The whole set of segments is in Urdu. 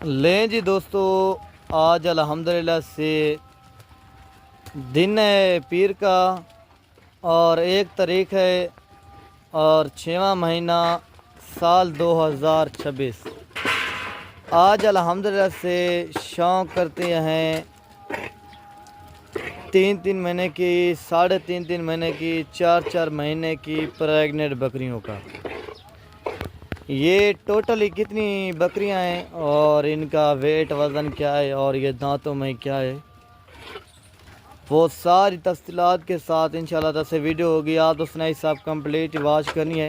لیں جی دوستو، آج الحمدللہ سے دن ہے پیر کا اور 1 تاریخ ہے اور 6واں مہینہ سال 2026۔ آج الحمدللہ سے شوق کرتے ہیں 3 مہینے کی، 3.5 مہینے کی، 4 مہینے کی پریگننٹ بکریوں کا۔ یہ ٹوٹلی کتنی بکریاں ہیں اور ان کا ویٹ وزن کیا ہے اور یہ دانتوں میں کیا ہے، وہ ساری تفصیلات کے ساتھ انشاءاللہ تعالی سے ویڈیو ہوگی۔ آپ دوستوں نے حساب کمپلیٹ واچ کرنی ہے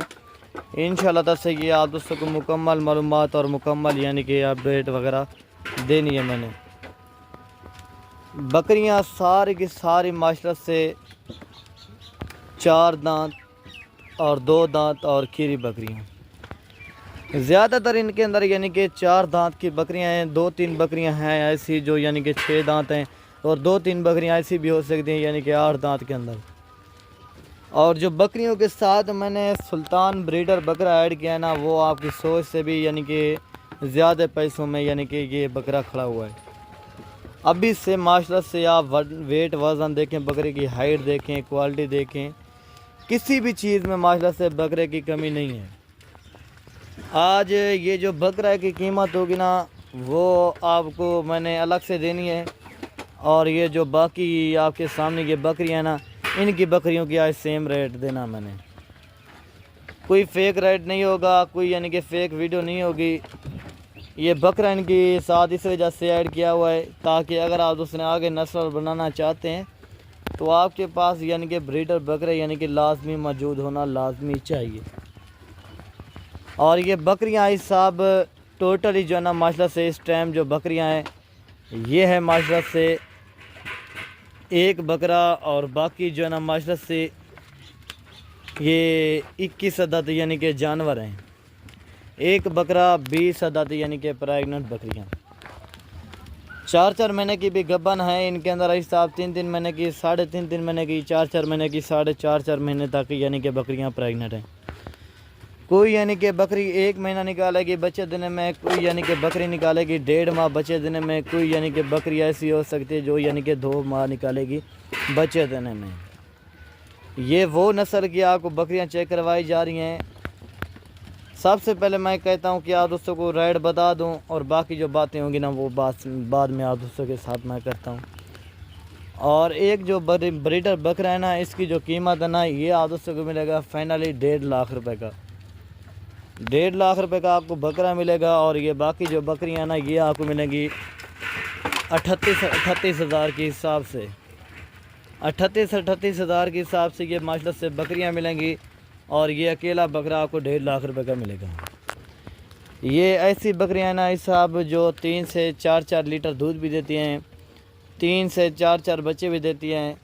انشاءاللہ تعالی سے۔ یہ آپ دوستوں کو مکمل معلومات اور مکمل یعنی کہ اپڈیٹ وغیرہ دینی ہے میں نے۔ بکریاں ساری کی ساری معاشرت سے 4 دانت اور 2 دانت اور کھیری بکریاں، زیادہ تر ان کے اندر یعنی کہ 4 دانت کی بکریاں ہیں۔ 2-3 بکریاں ہیں ایسی جو یعنی کہ 6 دانت ہیں، اور 2-3 بکریاں ایسی بھی ہو سکتی ہیں یعنی کہ 8 دانت کے اندر۔ اور جو بکریوں کے ساتھ میں نے سلطان بریڈر بکرا ایڈ کیا ہے نا، وہ آپ کی سوچ سے بھی یعنی کہ زیادہ پیسوں میں یعنی کہ یہ بکرا کھڑا ہوا ہے۔ ابھی سے معاشرت سے آپ ویٹ وزن دیکھیں، بکرے کی ہائٹ دیکھیں، کوالٹی دیکھیں، کسی بھی چیز میں معاشرت سے بکرے کی کمی نہیں ہے۔ آج یہ جو بکرا کی قیمت ہوگی نا، وہ آپ کو میں نے الگ سے دینی ہے، اور یہ جو باقی آپ کے سامنے یہ بکریاں ہیں نا، ان کی بکریوں کی آج سیم ریٹ دینا میں نے۔ کوئی فیک ریٹ نہیں ہوگا، کوئی یعنی کہ فیک ویڈیو نہیں ہوگی۔ یہ بکرا ان کی ساتھ اس وجہ سے ایڈ کیا ہوا ہے تاکہ اگر آپ اس نے آگے نسل بنانا چاہتے ہیں تو آپ کے پاس یعنی کہ بریڈر بکرے یعنی کہ لازمی موجود ہونا لازمی چاہیے۔ اور یہ بکریاں حساب ٹوٹلی جو ہے نا معاشرت سے اس ٹائم جو بکریاں ہیں یہ ہے معاشرت سے 1 بکرا، اور باقی جو ہے نا معاشرت سے یہ 21 عدد یعنی کہ جانور ہیں۔ 1 بکرا 20 عدد یعنی کہ پریگننٹ بکریاں۔ 4 مہینے کی بھی گبن ہے ان کے اندر حساب 3 مہینے کی، 3.5 مہینے کی، 4 مہینے کی، 4.5 مہینے تک یعنی کہ بکریاں پریگننٹ ہیں۔ کوئی یعنی کہ بکری 1 مہینہ نکالے گی بچے دینے میں، کوئی یعنی کہ بکری نکالے گی 1.5 ماہ بچے دینے میں، کوئی یعنی کہ بکری ایسی ہو سکتی ہے جو یعنی کہ 2 ماہ نکالے گی بچے دینے میں۔ یہ وہ نسل کی آپ کو بکریاں چیک کروائی جا رہی ہیں۔ سب سے پہلے میں کہتا ہوں کہ آپ دوستوں کو ریٹ بتا دوں، اور باقی جو باتیں ہوں گی نا وہ بعد میں آپ دوستوں کے ساتھ میں کرتا ہوں۔ اور ایک جو بریڈر بکرا ہے نا، اس کی جو قیمت ہے نا، یہ آپ دوستوں کو ملے گا فائنلی 1.5 لاکھ روپے کا۔ 1.5 لاکھ روپے کا آپ کو بکرا ملے گا، اور یہ باقی جو بکریاں ہیں نا یہ آپ کو ملیں گی 38 ہزار کے حساب سے۔ 38 ہزار کے حساب سے یہ معاشرت سے بکریاں ملیں گی، اور یہ اکیلا بکرا آپ کو 1.5 لاکھ روپے کا ملے گا۔ یہ ایسی بکریاں ہیں نا حساب جو 3 سے 4 لیٹر دودھ بھی دیتی ہیں، 3 سے 4 بچے بھی دیتی ہیں۔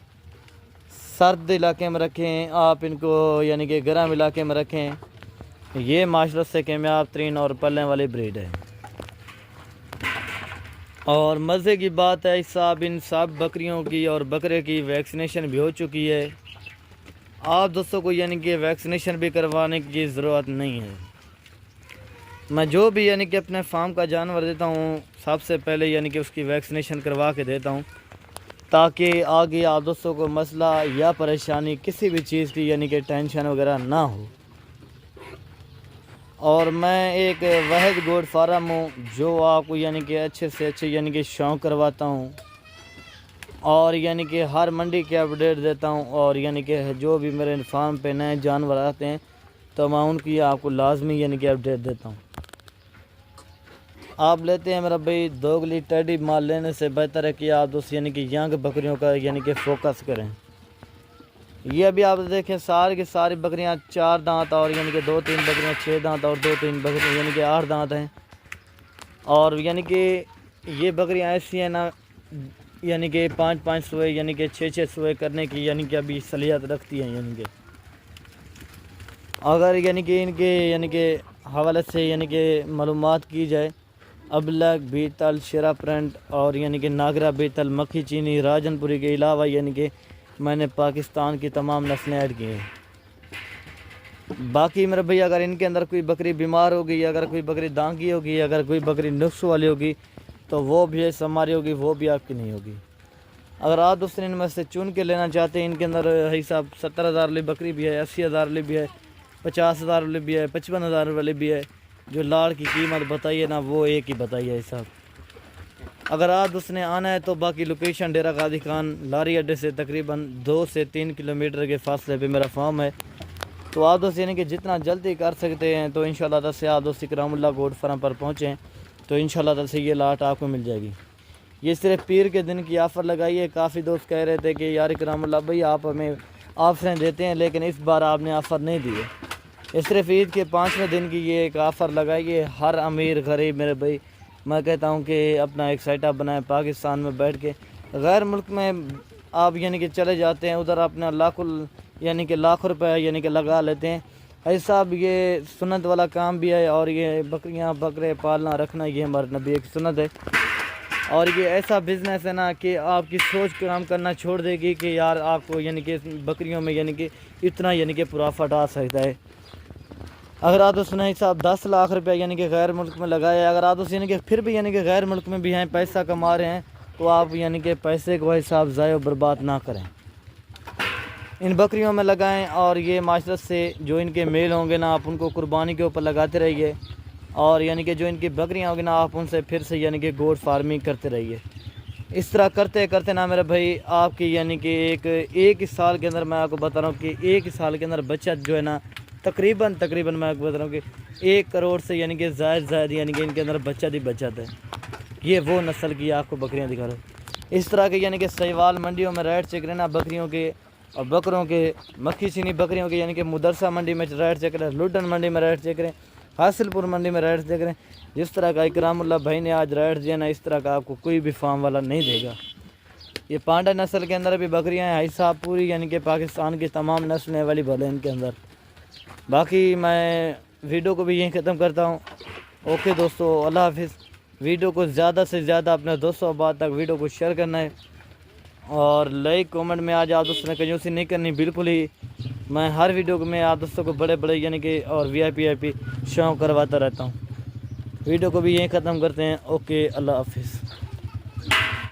سرد علاقے میں رکھیں آپ ان کو یعنی کہ گرم علاقے میں رکھیں، یہ معاشرت سے کامیاب ترین اور پلنے والی بریڈ ہے۔ اور مزے کی بات ہے صاحب، ان سب بکریوں کی اور بکرے کی ویکسینیشن بھی ہو چکی ہے۔ آپ دوستوں کو یعنی کہ ویکسینیشن بھی کروانے کی ضرورت نہیں ہے۔ میں جو بھی یعنی کہ اپنے فارم کا جانور دیتا ہوں سب سے پہلے یعنی کہ اس کی ویکسینیشن کروا کے دیتا ہوں، تاکہ آگے آپ دوستوں کو مسئلہ یا پریشانی کسی بھی چیز کی یعنی کہ ٹینشن وغیرہ نہ ہو۔ اور میں ایک واحد گوٹ فارم ہوں جو آپ کو یعنی کہ اچھے سے اچھے یعنی کہ شوق کرواتا ہوں، اور یعنی کہ ہر منڈی کے اپڈیٹ دیتا ہوں، اور یعنی کہ جو بھی میرے فارم پہ نئے جانور آتے ہیں تو میں ان کی آپ کو لازمی یعنی کہ اپڈیٹ دیتا ہوں۔ آپ لیتے ہیں میرا بھائی دوگلی ٹیڈی مال لینے سے بہتر ہے کہ آپ دوست یعنی کہ ینگ بکریوں کا یعنی کہ فوکس کریں۔ یہ ابھی آپ دیکھیں ساری کی ساری بکریاں 4 دانت، اور یعنی کہ 2-3 بکریاں 6 دانت، اور 2-3 بکریاں یعنی کہ 8 دانت ہیں۔ اور یعنی کہ یہ بکریاں ایسی ہیں نا یعنی کہ 5 سوئے یعنی کہ 6 سوئے کرنے کی یعنی کہ ابھی صلاحیت رکھتی ہیں۔ یعنی کہ اگر یعنی کہ ان کے یعنی کہ حوالے سے یعنی کہ معلومات کی جائے، ابلگ، بیتل، شیرا پرنٹ اور یعنی کہ ناگرا بیتل، مکھی چینی، راجن پوری کے علاوہ یعنی کہ میں نے پاکستان کی تمام نسلیں ایڈ کی ہیں۔ باقی میرے بھائی اگر ان کے اندر کوئی بکری بیمار ہوگی، اگر کوئی بکری دانگی ہوگی، اگر کوئی بکری نقص والی ہوگی تو وہ بھی ایسا ہماری ہوگی، وہ بھی آپ کی نہیں ہوگی۔ اگر آپ دوستوں ان میں سے چن کے لینا چاہتے ہیں، ان کے اندر ہے صاحب 70,000 والی بکری بھی ہے، 80,000 والی بھی ہے، 50,000 والی بھی ہے، 55,000 والی بھی ہے۔ جو لاڑ کی قیمت بتائیے نا وہ ایک ہی بتائیے ہے صاحب۔ اگر آپ دوست نے آنا ہے تو باقی لوکیشن ڈیرہ قاضی خان لاری اڈے سے تقریباً 2 سے 3 کلومیٹر کے فاصلے پہ میرا فارم ہے۔ تو آپ دوست یعنی کہ جتنا جلدی کر سکتے ہیں تو انشاءاللہ تعالی سے آپ دوست اکرام اللہ گوڈ فارم پر پہنچیں تو انشاءاللہ تعالی سے یہ لاٹ آپ کو مل جائے گی۔ یہ صرف پیر کے دن کی آفر لگائی ہے۔ کافی دوست کہہ رہے تھے کہ یار اکرام اللہ بھائی آپ ہمیں آفریں دیتے ہیں لیکن اس بار آپ نے آفر نہیں دی ہے۔ یہ صرف عید کے 5ویں دن کی یہ ایک آفر لگائی ہے۔ ہر امیر غریب میرے بھائی میں کہتا ہوں کہ اپنا ایک سیٹ اپ بنائیں، پاکستان میں بیٹھ کے غیر ملک میں آپ یعنی کہ چلے جاتے ہیں، ادھر اپنا لاکھ روپے یعنی کہ لگا لیتے ہیں۔ ایسا صاحب یہ سنت والا کام بھی ہے، اور یہ بکریاں بکرے پالنا رکھنا یہ ہمارے نبی ایک سنت ہے، اور یہ ایسا بزنس ہے نا کہ آپ کی سوچ کام کرنا چھوڑ دے گی کہ یار آپ کو یعنی کہ بکریوں میں یعنی کہ اتنا یعنی کہ پرافٹ آ سکتا ہے۔ اگر آپ اس نے صاحب 10 لاکھ روپے یعنی کہ غیر ملک میں لگائے، اگر آپ اس یعنی کہ پھر بھی یعنی کہ غیر ملک میں بھی ہیں پیسہ کما رہے ہیں تو آپ یعنی کہ پیسے کو حساب ضائع و برباد نہ کریں، ان بکریوں میں لگائیں۔ اور یہ معاشرت سے جو ان کے میل ہوں گے نا آپ ان کو قربانی کے اوپر لگاتے رہیے، اور یعنی کہ جو ان کی بکریاں ہوں گی نا آپ ان سے پھر سے یعنی کہ گوڈ فارمنگ کرتے رہیے۔ اس طرح کرتے کرتے نا میرے بھائی آپ کی یعنی کہ ایک سال کے اندر میں آپ کو بتا رہا ہوں کہ 1 سال کے اندر بچت جو ہے نا تقریباً میں آپ کو بتا رہا ہوں کہ 1 کروڑ سے یعنی کہ زائد یعنی کہ ان کے اندر بچت ہی بچت ہے۔ یہ وہ نسل کی آپ کو بکریاں دکھا رہے ہیں۔ اس طرح کے یعنی کہ سہیوال منڈیوں میں ریٹ چیک رہنا بکریوں کے اور بکروں کے، مکھی چینی بکریوں کے یعنی کہ مدرسہ منڈی میں ریٹ چیک کریں، لڈن منڈی میں ریٹ چیک کریں، حاصل پور منڈی میں ریٹ چیک کریں۔ جس طرح کا اکرام اللہ بھائی نے آج ریٹ دیا نا اس طرح کا آپ کو کوئی بھی فارم والا نہیں دے گا۔ یہ پانڈا نسل کے اندر بھی بکریاں ہیں صاحب، پوری یعنی کہ پاکستان کی تمام نسلیں اویلیبل ہیں ان کے اندر۔ باقی میں ویڈیو کو بھی یہیں ختم کرتا ہوں۔ اوکے دوستو، اللہ حافظ۔ ویڈیو کو زیادہ سے زیادہ اپنے دوستوں بعد تک ویڈیو کو شیئر کرنا ہے، اور لائک کومنٹ میں آج آپ دوستوں نے کنجوسی نہیں کرنی بالکل ہی۔ میں ہر ویڈیو میں آپ دوستوں کو بڑے یعنی کہ اور VIP شو کرواتا رہتا ہوں۔ ویڈیو کو بھی یہیں ختم کرتے ہیں۔ اوکے، اللہ حافظ۔